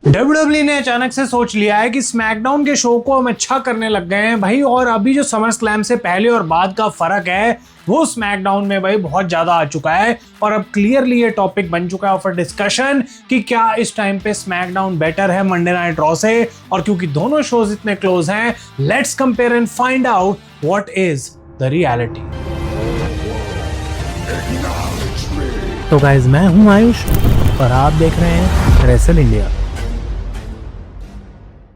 WWE ने अचानक से सोच लिया है कि स्मैकडाउन के शो को हम अच्छा करने लग गए हैं भाई। और अभी जो समर स्लैम से पहले और बाद का फर्क है वो स्मैकडाउन में भाई बहुत ज्यादा आ चुका है। और अब क्लियरली ये टॉपिक बन चुका है फॉर डिस्कशन कि क्या इस टाइम पे स्मैकडाउन बेटर है मंडे नाइट रॉ से। और क्योंकि दोनों शोज इतने क्लोज हैं, let's compare and find out what is the reality. तो गाइज मैं हूं आयुष और आप देख रहे हैं रेसल इंडिया।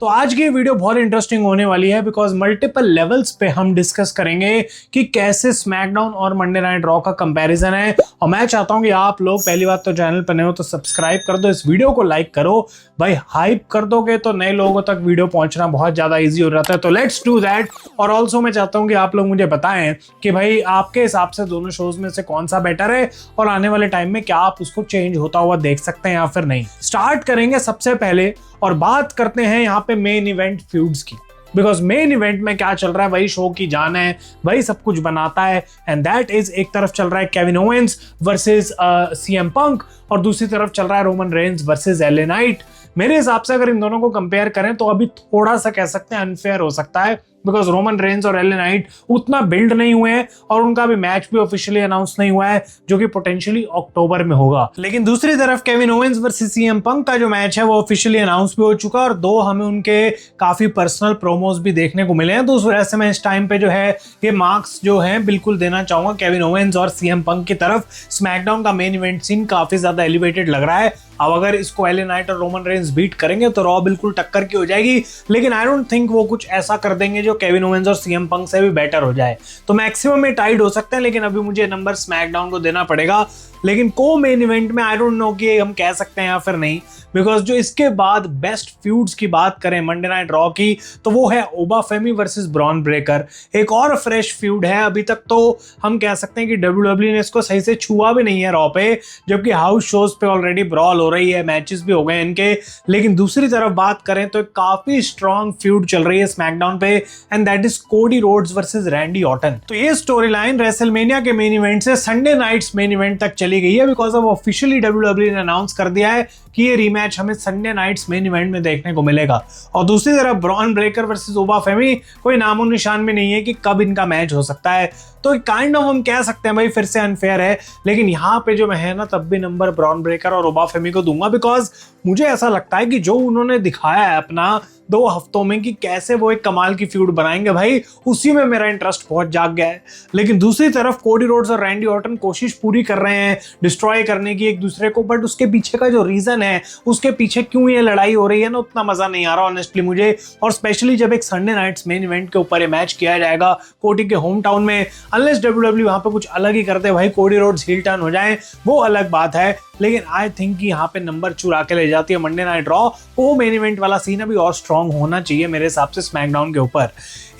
तो आज की वीडियो बहुत इंटरेस्टिंग होने वाली है बिकॉज मल्टीपल लेवल्स पे हम डिस्कस करेंगे कि कैसे स्मैकडाउन और मंडे नाइट रॉ का कंपैरिजन है। और मैं चाहता हूं कि आप लोग पहली बात तो चैनल पर नए हो तो सब्सक्राइब कर दो, इस वीडियो को लाइक करो भाई। हाइप कर दोगे तो नए लोगों तक वीडियो पहुंचना बहुत ज्यादा ईजी हो जाता है। तो लेट्स डू दैट। और ऑल्सो मैं चाहता हूं कि आप लोग मुझे बताएं कि भाई आपके हिसाब से दोनों शोज में से कौन सा बेटर है और आने वाले टाइम में क्या आप उसको चेंज होता हुआ देख सकते हैं या फिर नहीं। स्टार्ट करेंगे सबसे पहले और बात करते हैं यहाँ पे मेन इवेंट फ्यूड्स की। बिकॉज मेन इवेंट में क्या चल रहा है, वही शो की जान है, वही सब कुछ बनाता है। एंड दैट इज, एक तरफ चल रहा है Kevin Owens versus CM Punk और दूसरी तरफ चल रहा है Roman Reigns versus LA night. मेरे हिसाब से अगर इन दोनों को कंपेयर करें तो अभी थोड़ा सा कह सकते हैं अनफेयर हो सकता है बिकॉज रोमन रेंज और एलए नाइट उतना बिल्ड नहीं हुए हैं और उनका भी मैच भी ऑफिशियली अनाउंस नहीं हुआ है जो कि पोटेंशियली अक्टूबर में होगा। लेकिन दूसरी तरफ Kevin Owens versus CM Punk का जो मैच है वो ऑफिशियली अनाउंस भी हो चुका और दो हमें उनके काफी पर्सनल प्रोमोज भी देखने को मिले हैं। तो उस वजह से मैं इस टाइम पे जो है ये मार्क्स जो है बिल्कुल देना चाहूंगा केविन ओवेंस और सीएम पंक की तरफ। स्मैकडाउन का मेन इवेंट सीन काफी ज्यादा एलिवेटेड लग रहा है। अब अगर इसको एलए नाइट और रोमन रेंज बीट करेंगे तो रॉ बिल्कुल टक्कर की हो जाएगी। लेकिन आई डोंट थिंक वो कुछ ऐसा कर देंगे जो केविन ओवेंस और सीएम पंक से भी बेटर हो जाए। तो मैक्सिमम में टाइड हो सकते हैं, लेकिन अभी मुझे नंबर स्मैकडाउन को देना पड़ेगा। लेकिन को मेन इवेंट में आई डोंट नो कि हम कह सकते हैं या फिर नहीं, बिकॉज जो इसके बाद बेस्ट फ्यूड्स की बात करें मंडे नाइट रॉ की तो वो है ओबाफेमी वर्सेस ब्रॉन ब्रेकर। एक और फ्रेश फ्यूड है, अभी तक तो हम कह सकते हैं कि WWE ने इसको सही से छुआ भी नहीं है रॉ पे, जबकि हाउस शोज पे ऑलरेडी ब्रॉल हो रही है, मैचेस भी हो गए इनके। लेकिन दूसरी तरफ बात करें तो एक काफी स्ट्रॉन्ग फ्यूड चल रही है स्मैकडाउन पे and that is Cody Rhodes versus Randy Orton. तो ये स्टोरी लाइन रेसलमेनिया के मेन इवेंट से संडे नाइट्स मेन इवेंट तक चली गई है बिकॉज अब ऑफिशियली WWE ने अनाउंस कर दिया है कि ये रीमैच हमें संडे नाइट्स मेन इवेंट में देखने को मिलेगा। और दूसरी तरफ ब्रॉन ब्रेकर वर्सेस ओबाफेमी, कोई नामो निशान भी नहीं है कि कब इनका मैच हो सकता है। तो काइंड ऑफ हम कह सकते हैं भाई फिर से अनफेयर है, लेकिन यहाँ पे जो मैं है ना तब भी नंबर ब्रॉन ब्रेकर और ओबाफेमी को दूंगा बिकॉज मुझे ऐसा लगता है कि जो उन्होंने दिखाया है अपना 2 हफ्तों में कि कैसे वो एक कमाल की फ्यूड बनाएंगे भाई, उसी में मेरा इंटरेस्ट बहुत जाग गया है। लेकिन दूसरी तरफ कोडी रोड्स और रैंडी ऑर्टन कोशिश पूरी कर रहे हैं डिस्ट्रॉय करने की एक दूसरे को, बट उसके पीछे का जो रीजन है, उसके पीछे क्यों ये लड़ाई हो रही है ना, उतना मजा नहीं आ रहा ऑनेस्टली मुझे। और स्पेशली जब एक संडे नाइट्स मेन इवेंट के ऊपर ये मैच किया जाएगा कोडी के होम टाउन में, अनलेस WWE वहां पे कुछ अलग ही करते भाई, कोडी रोड्स हील टर्न हो जाए वो अलग बात है। लेकिन आई थिंक कि यहाँ पे नंबर चुरा के ले जाती है मंडे नाइट रॉ। वो मेन इवेंट वाला सीन अभी और स्ट्रॉन्ग होना चाहिए मेरे हिसाब से स्मैकडाउन के ऊपर।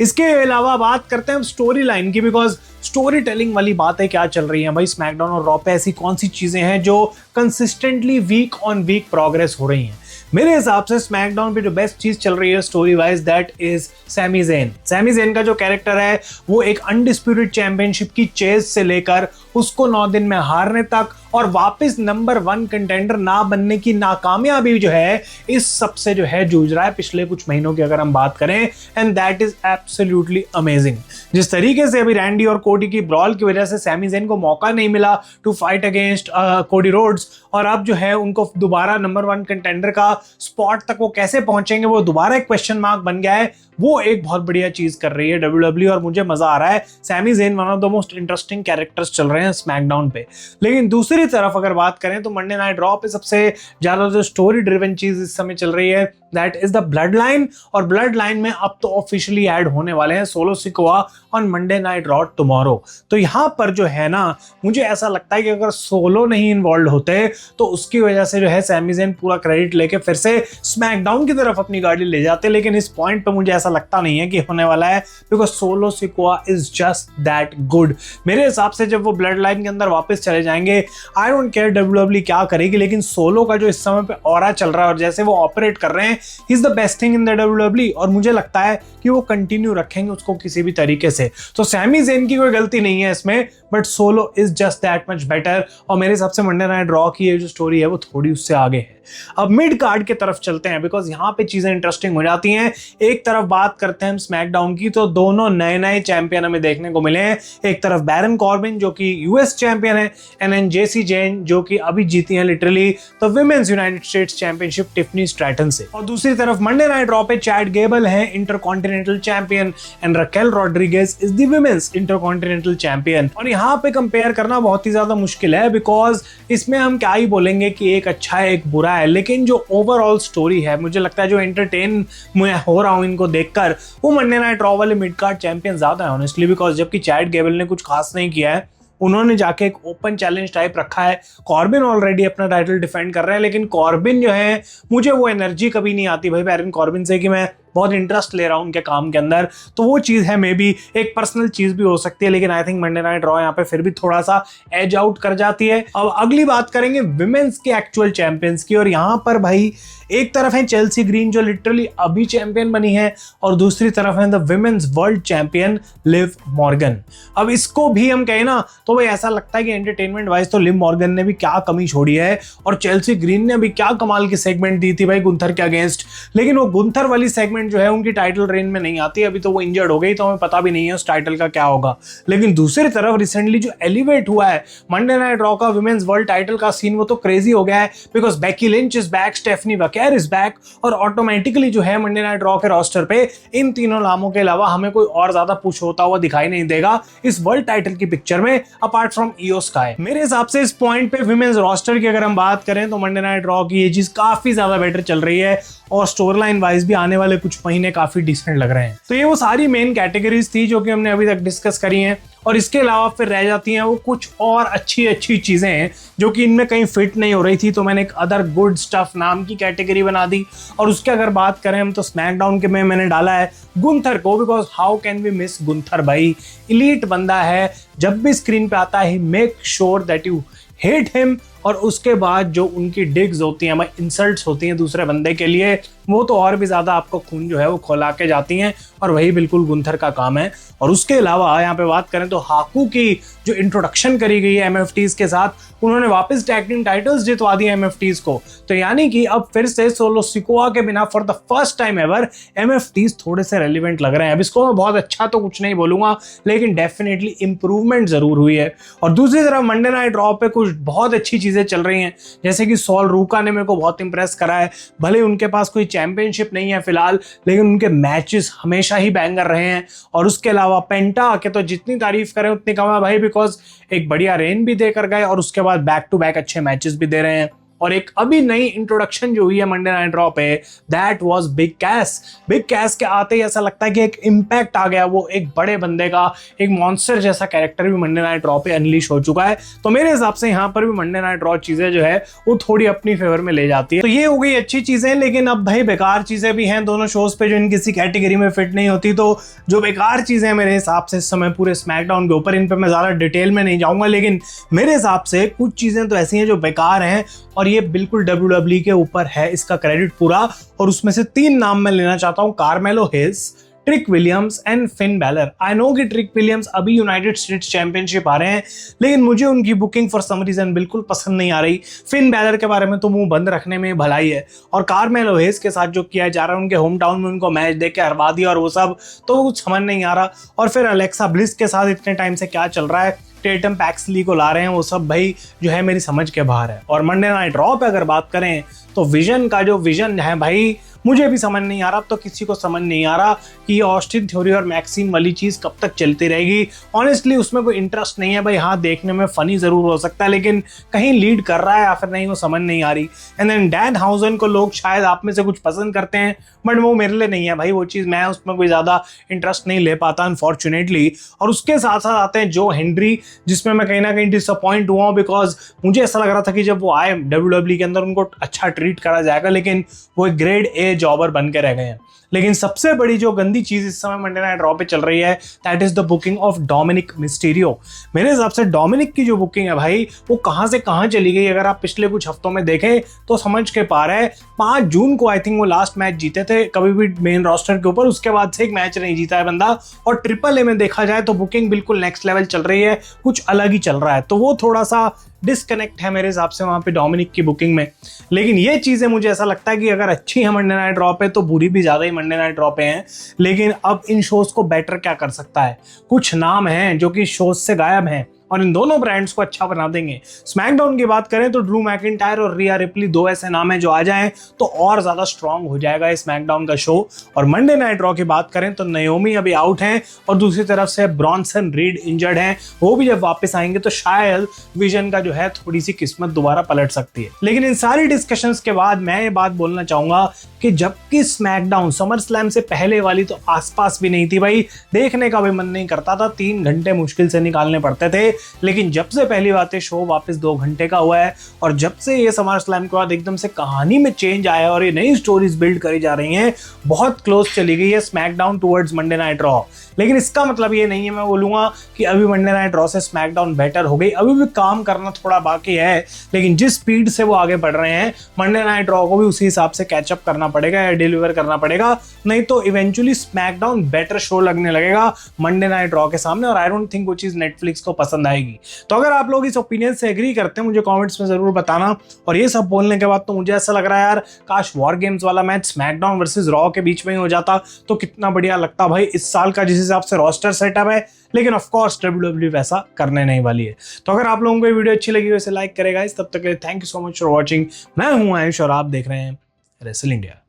इसके अलावा बात करते हैं स्टोरी लाइन की, बिकॉज स्टोरी टेलिंग वाली बातें क्या चल रही है भाई स्मैकडाउन और रॉ पे, ऐसी कौन सी चीजें हैं जो consistently week on week progress हो रही हैं। मेरे हिसाब से स्मैकडाउन पे जो बेस्ट चीज चल रही है story wise that is Sami Zayn. Sami Zayn का जो कैरेक्टर है वो एक अनडिस्प्यूटेड चैंपियनशिप की चेज से लेकर उसको 9 दिन में हारने तक और वापस नंबर 1 कंटेंडर ना बनने की नाकामयाबी जो है, इस सब से जो है जूझ रहा है पिछले कुछ महीनों की अगर हम बात करें। And that is absolutely amazing. जिस तरीके से अभी रैंडी और कोडी की ब्रॉल की वजह से सैमी ज़ेन को मौका नहीं मिला to fight against Cody Rhodes, और अब जो है उनको दोबारा नंबर 1 कंटेंडर का स्पॉट तक वो कैसे पहुंचेंगे वो दोबारा एक क्वेश्चन मार्क बन गया है। वो एक बहुत बढ़िया चीज कर रही है WWE और मुझे मजा आ रहा है। Sami Zayn one of the most interesting characters चल रहे हैं स्मैकडाउन पे। लेकिन दूसरी तरफ अगर बात करें तो मंडे नाइट रॉ पे सबसे ज्यादा जो स्टोरी ड्रिवन चीज इस समय चल रही है that is the blood line. और ब्लड लाइन में अब तो ऑफिशियली ऐड होने वाले हैं solo Sikoa on Monday night raw tomorrow. तो यहाँ पर जो है ना मुझे ऐसा लगता है कि अगर सोलो नहीं इन्वॉल्व होते तो उसकी वजह से जो है सैमी ज़ेन पूरा क्रेडिट लेके फिर से स्मैकडाउन की तरफ अपनी गाड़ी ले जाते। लेकिन इस पॉइंट पे मुझे ऐसा लगता नहीं है कि होने वाला है because solo Sikoa is just that good. मेरे हिसाब से जब वो ब्लड लाइन के अंदर वापस चले जाएंगे, आई डोंट केयर डब्ल्यूडब्ल्यू क्या करेगी, लेकिन सोलो का जो इस समय पे ऑरा चल रहा है और जैसे वो ऑपरेट कर रहे हैं, he is the best thing in the WWE, और मुझे लगता है कि वो कंटिन्यू रखेंगे उसको किसी भी तरीके से। तो सैमी ज़ेन की कोई गलती नहीं है इसमें, but solo is just that much better, और मेरे हिसाब से मंडे नाइट रॉ की ये जो स्टोरी है वो थोड़ी उससे आगे है। अब मिड कार्ड के तरफ चलते हैं, बिकॉज यहाँ पे चीजें इंटरेस्टिंग हो जाती हैं। एक तरफ बात करते हैं हम स्मैकडाउन की, तो दोनों नए नए चैंपियन हमें देखने को मिले हैं। एक तरफ बैरन कॉर्बिन जो कि यूएस चैंपियन है, एंड देन जेसी जेन जो कि अभी जीती हैं literally the women's United states championship Tiffany Stratton से। और दूसरी तरफ मंडे नाइट रॉ पे चैड गेबल है intercontinental champion, and Raquel Rodriguez is the women's intercontinental champion. और यहाँ पे कंपेयर करना बहुत ही ज्यादा मुश्किल है, बिकॉज इसमें हम क्या ही बोलेंगे कि एक अच्छा है एक बुरा है, लेकिन जो ओवरऑल स्टोरी है मुझे लगता है जो एंटरटेन मैं हो रहा हूं इनको देखकर, वो मंडे नाइट रॉ वाले मिड कार्ड चैंपियन ज्यादा है ऑनेस्टली, बिकॉज जबकि चैड गेबल ने कुछ खास नहीं किया है, उन्होंने जाके एक ओपन चैलेंज टाइप रखा है। कॉर्बिन ऑलरेडी अपना टाइटल डिफेंड कर रहे हैं, लेकिन कॉर्बिन जो है मुझे वो एनर्जी कभी नहीं आती भाई बैरन कॉर्बिन से कि मैं बहुत इंटरेस्ट ले रहा हूं उनके काम के अंदर। तो वो चीज़ है, मे बी एक पर्सनल चीज़ भी हो सकती है, लेकिन I think Monday night raw यहाँ पे फिर भी थोड़ा सा एज आउट कर जाती है। अब अगली बात करेंगे विमेंस के एक्चुअल चैंपियंस की, और यहाँ पर भाई एक तरफ है चेल्सी ग्रीन जो लिटरली अभी चैंपियन बनी है, और दूसरी तरफ है the women's world champion Liv Morgan. अब इसको भी हम कहें ना तो भाई ऐसा लगता है कि एंटरटेनमेंट वाइज तो लिव मॉर्गन ने भी क्या कमी छोड़ी है, और चेल्सी ग्रीन ने भी क्या कमाल की सेगमेंट दी थी भाई गुंथर के अगेंस्ट, लेकिन वो गुंथर वाली सेगमेंट जो है उनकी टाइटल रेन में नहीं आती। अभी तो वो इंजर्ड हो गई, तो हमें पता भी नहीं है उस टाइटल का क्या होगा। लेकिन दूसरी तरफ रिसेंटली जो एलिवेट हुआ है मंडे नाइट रॉ का विमेंस वर्ल्ड टाइटल का सीन, वो तो क्रेजी हो गया है, because Becky Lynch is back, Stephanie Vaquer is back, और ऑटोमेटिकली जो है मंडे नाइट रॉ के रोस्टर पे इन तीनों नामों के अलावा हमें कोई और ज्यादा पुश होता हुआ दिखाई नहीं देगा इस वर्ल्ड टाइटल की पिक्चर में, अपार्ट फ्रॉम ईओ स्काई। मेरे हिसाब से इस पॉइंट पे विमेंस रोस्टर की अगर हम बात करें तो मंडे नाइट रॉ की ये चीज काफी ज्यादा बेटर चल रही है, और स्टोरी लाइन वाइज भी आने वाले कुछ महीने काफी डिसेंट लग रहे हैं। तो ये वो सारी मेन कैटेगरीज थी जो कि हमने अभी तक डिस्कस करी हैं, और इसके अलावा फिर रह जाती हैं वो कुछ और अच्छी अच्छी चीजें हैं जो कि इनमें कहीं फिट नहीं हो रही थी, तो मैंने एक अदर गुड स्टफ नाम की कैटेगरी बना दी। और उसके अगर बात करें हम तो स्मैकडाउन के में मैंने डाला है गुंथर को, because how can we miss Gunther भाई, इलीट बंदा है, जब भी स्क्रीन पे आता है make sure that you hate him, और उसके बाद जो उनकी डिग्स होती हैं, इंसल्ट्स होती हैं दूसरे बंदे के लिए, वो तो और भी ज़्यादा आपको खून जो है वो खौला के जाती हैं, और वही बिल्कुल गुंथर का काम है। और उसके अलावा यहाँ पे बात करें तो हाकू की जो इंट्रोडक्शन करी गई है एमएफटीज के साथ, उन्होंने वापस टैग टीम टाइटल्स जितवा दिए एमएफटीज को, तो यानी कि अब फिर से सोलो सिकोआ के बिना for the first time ever MFTs थोड़े से रेलिवेंट लग रहे हैं। अब इसको मैं बहुत अच्छा तो कुछ नहीं बोलूंगा, लेकिन डेफिनेटली इंप्रूवमेंट जरूर हुई है। और दूसरी तरफ मंडे नाइट रॉ पे कुछ बहुत अच्छी चीजें चल रही हैं, जैसे कि सॉल रूका ने मेरे को बहुत इंप्रेस करा है। भले उनके पास कोई चैंपियनशिप नहीं है फिलहाल, लेकिन उनके मैचेस हमेशा ही बैंगर रहे हैं। और उसके अलावा पेंटा के तो जितनी तारीफ करें उतनी कम है भाई, बिकॉज एक बढ़िया रेन भी देकर गए और उसके बाद बैक टू बैक अच्छे मैचेस भी दे रहे हैं। और एक अभी नई इंट्रोडक्शन जो हुई है मंडे नाइट रॉ पे, that was Big Kass. Big Kass के आते ही ऐसा लगता है कि एक इम्पैक्ट आ गया, वो एक बड़े बंदे का एक मॉन्स्टर जैसा कैरेक्टर भी मंडे नाइट रॉ पे अनलीश हो चुका है। तो मेरे हिसाब से यहाँ पर भी मंडे नाइट रॉ चीजें जो है वो थोड़ी अपनी फेवर में ले जाती है। तो ये हो गई अच्छी चीजें, लेकिन अब भाई बेकार चीजें भी हैं दोनों शोज पे जो इन किसी कैटेगरी में फिट नहीं होती। तो जो बेकार चीजें मेरे हिसाब से इस समय पूरे स्मैकडाउन के ऊपर, इन पे मैं ज्यादा डिटेल में नहीं जाऊंगा, लेकिन मेरे हिसाब से कुछ चीजें तो ऐसी हैं जो बेकार हैं, और ये बिल्कुल WWE के ऊपर है इसका क्रेडिट पूरा। और उसमें से 3 नाम मैं लेना चाहता हूं, कार्मेलो hedge, trick Williams and Finn Balor. I know कि ट्रिक विलियम्स अभी यूनाइटेड स्टेट्स चैंपियनशिप आ रहे हैं, लेकिन मुझे उनकी बुकिंग फॉर सम रीजन बिल्कुल पसंद नहीं आ रही। फिन बैलर के बारे में तो मुंह बंद रखने में भलाई है, और कार्मेलो हेज के साथ जो किया जा रहा है, उनके होम टाउन में उनको मैच देख के हरवा दिया और वो सब, तो कुछ समझ नहीं आ रहा। और फिर अलेक्सा ब्लिस के साथ इतने टाइम से क्या चल रहा है, टेटम पैक्सली को ला रहे हैं, वो सब भाई जो है मेरी समझ के बाहर है। और मंडे नाइट रॉ पे अगर बात करें तो विजन का जो विजन है भाई, मुझे भी समझ नहीं आ रहा, तो किसी को समझ नहीं आ रहा कि ये ऑस्टिन थ्योरी और मैक्सिम वाली चीज कब तक चलती रहेगी। ऑनेस्टली उसमें कोई इंटरेस्ट नहीं है भाई। हाँ, देखने में फनी जरूर हो सकता है, लेकिन कहीं लीड कर रहा है या फिर नहीं वो समझ नहीं आ रही। एंड देन डैन हाउजन को लोग शायद आप में से कुछ पसंद करते हैं, बट वो मेरे लिए नहीं है भाई वो चीज़, मैं उसमें कोई ज़्यादा इंटरेस्ट नहीं ले पाता अनफॉर्चुनेटली। और उसके साथ साथ आते हैं जो हेनरी, जिसमें मैं कहीं ना कहीं डिसअपॉइंट हुआ हूँ, बिकॉज मुझे ऐसा लग रहा था कि जब वो आए WWE के अंदर उनको अच्छा ट्रीट करा जाएगा, लेकिन वो एक ग्रेड ए जॉबर बन के रह गए हैं। लेकिन सबसे बड़ी जो गंदी चीज इस समय मंडे नाइट रॉ पे चल रही है, that is the booking of Dominik Mysterio. मेरे हिसाब से डोमिनिक की जो बुकिंग है भाई, वो कहां से कहां चली गई। अगर आप पिछले कुछ हफ्तों में देखें तो समझ के पा रहे हैं, 5 जून को आई थिंक वो लास्ट मैच जीते थे कभी भी मेन रोस्टर के ऊपर, उसके बाद से एक मैच नहीं जीता है बंदा। और ट्रिपल ए में देखा जाए तो बुकिंग बिल्कुल नेक्स्ट लेवल चल रही है, कुछ अलग ही चल रहा है। तो वो थोड़ा सा डिस्कनेक्ट है मेरे हिसाब से वहां पे डोमिनिक की बुकिंग में। लेकिन ये चीजें मुझे ऐसा लगता है कि अगर अच्छी है मंडे नाइट रॉ पे, तो बुरी भी ज्यादा ही मंडे नाइट रॉ पे हैं। लेकिन अब इन शोज को बेटर क्या कर सकता है, कुछ नाम हैं जो कि शोज से गायब हैं और इन दोनों ब्रांड्स को अच्छा बना देंगे। स्मैकडाउन की बात करें तो ड्रू मैकिंटायर और रिया रिप्ली 2 ऐसे नाम हैं जो आ जाएं तो और ज्यादा स्ट्रांग हो जाएगा स्मैकडाउन का शो। और मंडे नाइट रॉ की बात करें तो नाओमी अभी आउट हैं और दूसरी तरफ से ब्रॉन्सन रीड इंजर्ड हैं। वो भी जब वापस आएंगे तो शायद विजन का जो है थोड़ी सी किस्मत दोबारा पलट सकती है। लेकिन इन सारी डिस्कशंस के बाद मैं ये बात बोलना चाहूंगा कि जबकि स्मैकडाउन समर स्लैम से पहले वाली तो आसपास भी नहीं थी भाई, देखने का भी मन नहीं करता था, 3 घंटे मुश्किल से निकालने पड़ते थे। लेकिन जब से पहली बात है शो वापस 2 घंटे का हुआ है और जब से ये समर स्लैम के बाद एकदम से कहानी में चेंज आया है और ये नई स्टोरीज बिल्ड करी जा रही हैं, बहुत क्लोज चली गई है SmackDown towards Monday night raw. लेकिन इसका मतलब ये नहीं है मैं बोलूंगा कि अभी मंडे नाइट रॉ से स्मैकडाउन बेटर हो गई, अभी भी काम करना थोड़ा बाकी है। लेकिन जिस स्पीड से वो आगे बढ़ रहे हैं, मंडे नाइट रॉ को भी उसी हिसाब से कैचअप करना पड़ेगा या डिलीवर करना पड़ेगा, नहीं तो इवेंचुअली स्मैकडाउन बेटर शो लगने लगेगा मंडे नाइट रॉ के सामने। और आई डोंट थिंक वो चीज नेटफ्लिक्स को पसंद आएगी। तो अगर आप लोग इस ओपिनियन से एग्री करते हैं मुझे कमेंट्स में जरूर बताना। और ये सब बोलने के बाद तो मुझे ऐसा लग रहा है यार, काश वॉर गेम्स वाला मैच स्मैकडाउन वर्सेस रॉ के बीच में ही हो जाता तो कितना बढ़िया लगता भाई इस साल का जिस हिसाब से रोस्टर सेटअप है। लेकिन ऑफ कोर्स WWE वैसा करने नहीं वाली है। तो अगर आप लोगों को ये वीडियो अच्छी लगी वैसे लाइक करेगा। तब तक के लिए thank you so much for watching. मैं हूं आयुष और आप देख रहे हैं रेसल इंडिया।